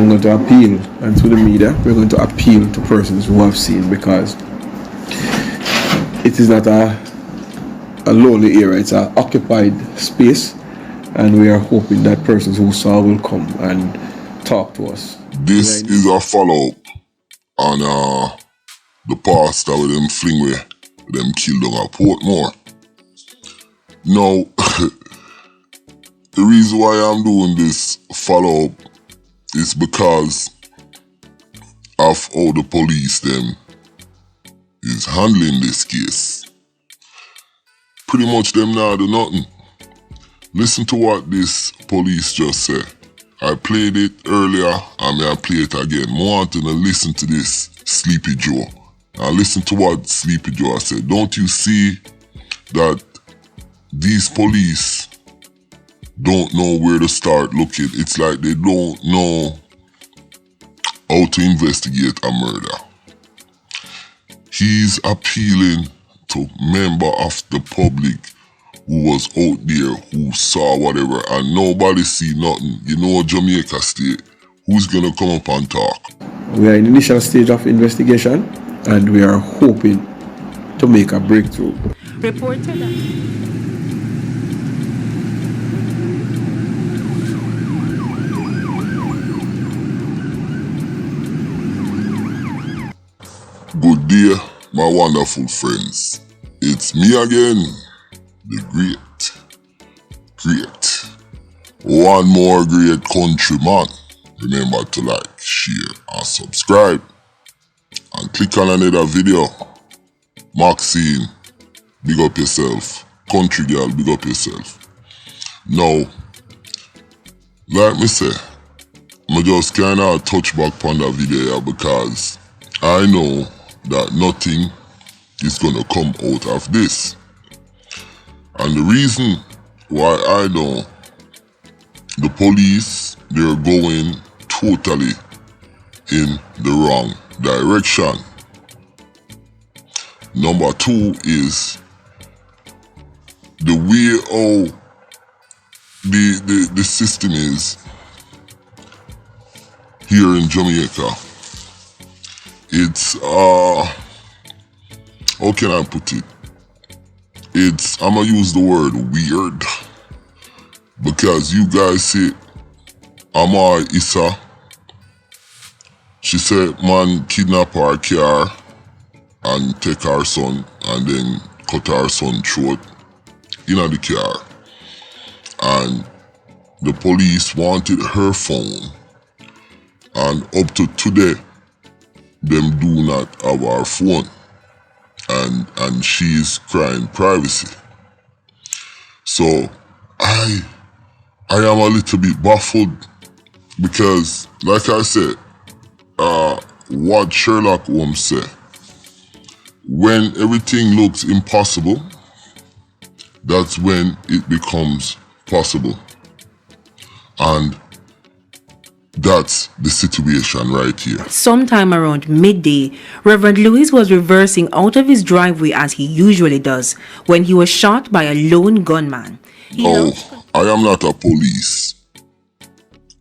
we're going to appeal, and through the media, we're going to appeal to persons who have seen, because it is not a lonely area, it's an occupied space, and we are hoping that persons who saw will come and talk to us. This is a follow-up on the pastor with them fling where them killed down at Portmore. Now, the reason why I'm doing this follow-up is because of how the police them is handling this case. Pretty much them now do nothing. Listen to what this police just said. I played it earlier and I play it again. I want to listen to this Sleepy Joe. Now listen to what Sleepy Joe said. Don't you see that these police don't know where to start looking? It's like they don't know how to investigate a murder. He's appealing to member of the public who was out there, who saw whatever, and nobody see nothing. You know, Jamaica State, who's gonna come up and talk? We are in the initial stage of investigation, and we are hoping to make a breakthrough. Reported that. Good day, my wonderful friends. It's me again, the great. One more great countryman. Remember to like, share, and subscribe. And click on another video. Maxine, big up yourself. Country girl, big up yourself. Now, like me say, I just kinda touch back on that video here because I know that nothing is gonna come out of this. And the reason why I know the police, they're going totally in the wrong direction. Number two is the way how the system is here in Jamaica. It's how can I put it? I'm gonna use the word weird, because you guys see Amar Issa, she said man kidnap her car and take her son and then cut her son throat in the car, and the police wanted her phone, and up to today them do not have her phone, and she's crying privacy. So I am a little bit baffled, because like I said, what Sherlock Holmes said, when everything looks impossible, that's when it becomes possible. And that's the situation right here. Sometime around midday, Reverend Lewis was reversing out of his driveway as he usually does when he was shot by a lone gunman. I am not a police,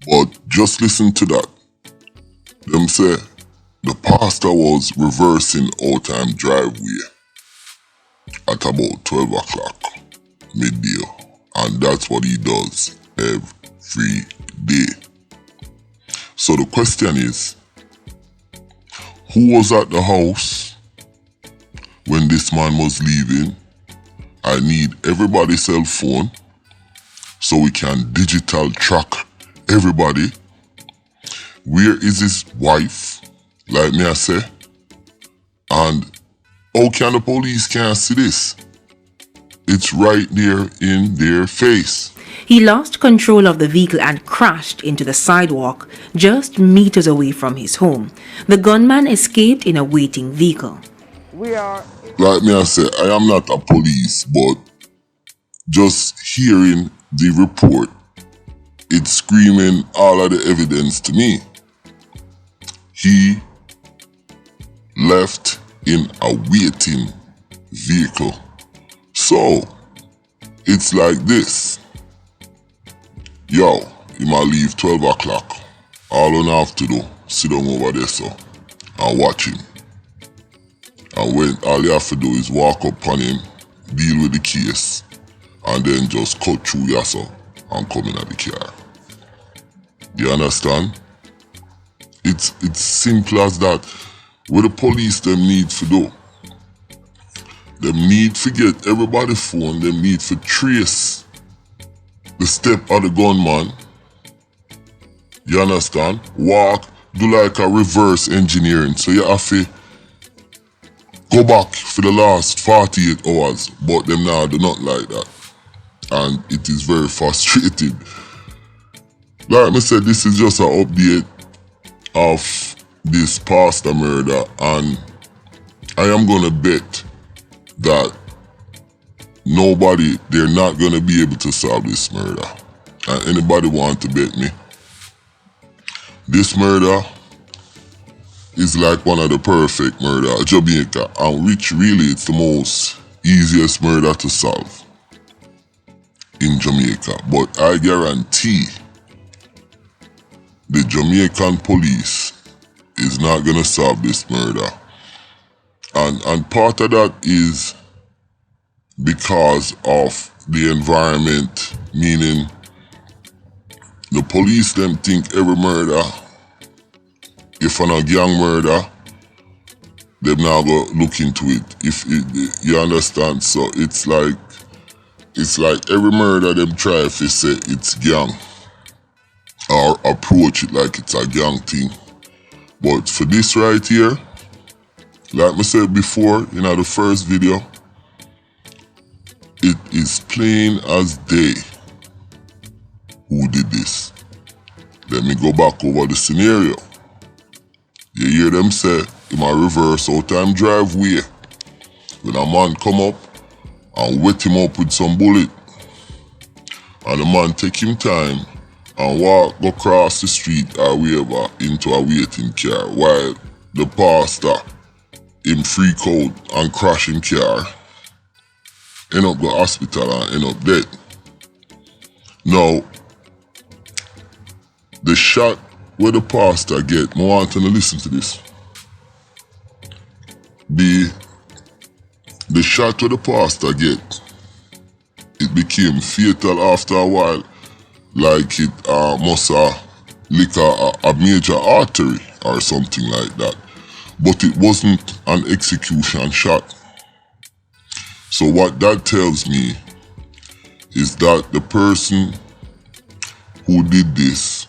but just listen to that. Them say the pastor was reversing out of driveway at about 12 o'clock midday, and that's what he does every day. So the question is, who was at the house when this man was leaving? I need everybody's cell phone so we can digital track everybody. Where is his wife, like me I say? And how can the police can't see this? It's right there in their face. He lost control of the vehicle and crashed into the sidewalk just meters away from his home. The gunman escaped in a waiting vehicle. Like me I say, I am not a police, but just hearing the report, it's screaming all of the evidence to me. He left in a waiting vehicle. So, it's like this. Yo, you might leave 12 o'clock. All you have to do, sit down over there so and watch him. And when all you have to do is walk up on him, deal with the case, and then just cut through yourself and come in at the car. You understand? It's simple as that. What the police them need to do. Them need to get everybody's phone, them need to trace the step of the gunman. You understand? Walk, do like a reverse engineering. So you have to go back for the last 48 hours, but them now do not like that. And it is very frustrating. Like I said, this is just an update of this pastor murder, and I am gonna bet that they're not gonna be able to solve this murder. And anybody want to bet me? This murder is like one of the perfect murder of Jamaica, and which really it's the most easiest murder to solve in Jamaica. But I guarantee the Jamaican police is not gonna solve this murder. And part of that is because of the environment, meaning the police them think every murder, if on a gang murder, them now go look into it. You understand? So it's like every murder them try if they say it's gang or approach it like it's a gang thing. But for this right here, like I said before in the first video, it is plain as day who did this. Let me go back over the scenario. You hear them say, in my reverse out time driveway, when a man come up and wet him up with some bullet, and the man take him time and go across the street or wherever into a waiting car while the pastor him freak out and crash him car, end up go hospital and end up dead. Now, the shot where the pastor get, I want you to listen to this. The shot where the pastor get, it became fatal after a while, like it must lick a major artery or something like that. But it wasn't an execution shot. So what that tells me is that the person who did this,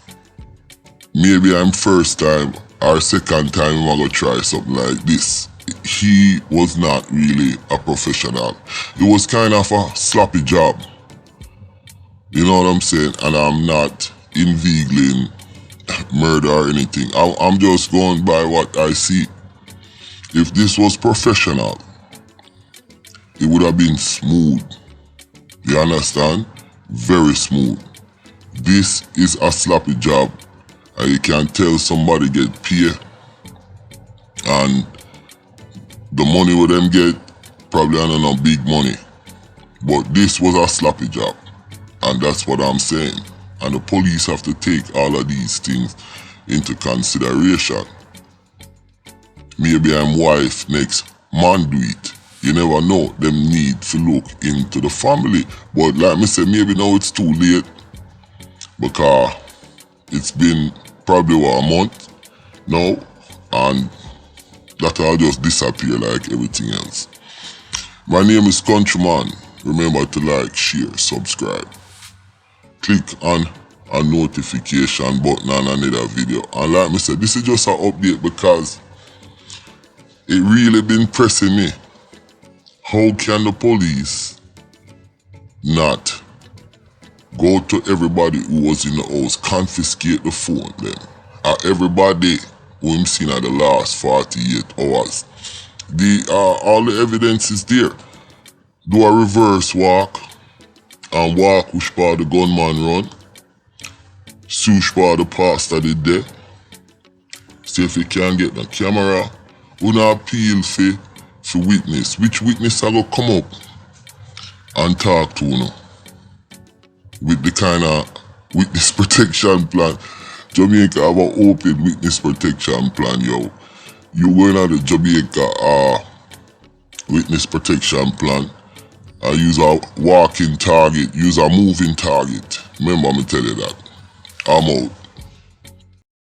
maybe I'm first time or second time I'm gonna try something like this, he was not really a professional. It was kind of a sloppy job. You know what I'm saying? And I'm not inveigling murder or anything. I'm just going by what I see. If this was professional, it would have been smooth. You understand? Very smooth. This is a sloppy job, and you can tell somebody get paid, and the money with them get probably not big money. But this was a sloppy job, and that's what I'm saying. And the police have to take all of these things into consideration. Maybe I'm wife next man do it. You never know. Them need to look into the family. But like me say, maybe now it's too late, because it's been probably a month now, and that'll just disappear like everything else. My name is Countryman. Remember to like, share, subscribe. Click on a notification button on another video. And like me said, this is just an update because it really been pressing me. How can the police not go to everybody who was in the house, confiscate the phone then? Everybody who I'm seen at the last 48 hours. All the evidence is there. Do a reverse walk and walk which part the gunman run. See which part the pastor did there. See if you can get the camera. We not appeal for witness. Which witness are going to come up and talk to you with the kind of witness protection plan Jamaica have an open witness protection plan, yo. You going on the Jamaica witness protection plan. Use a walking target, use a moving target. Remember me tell you that. I'm out.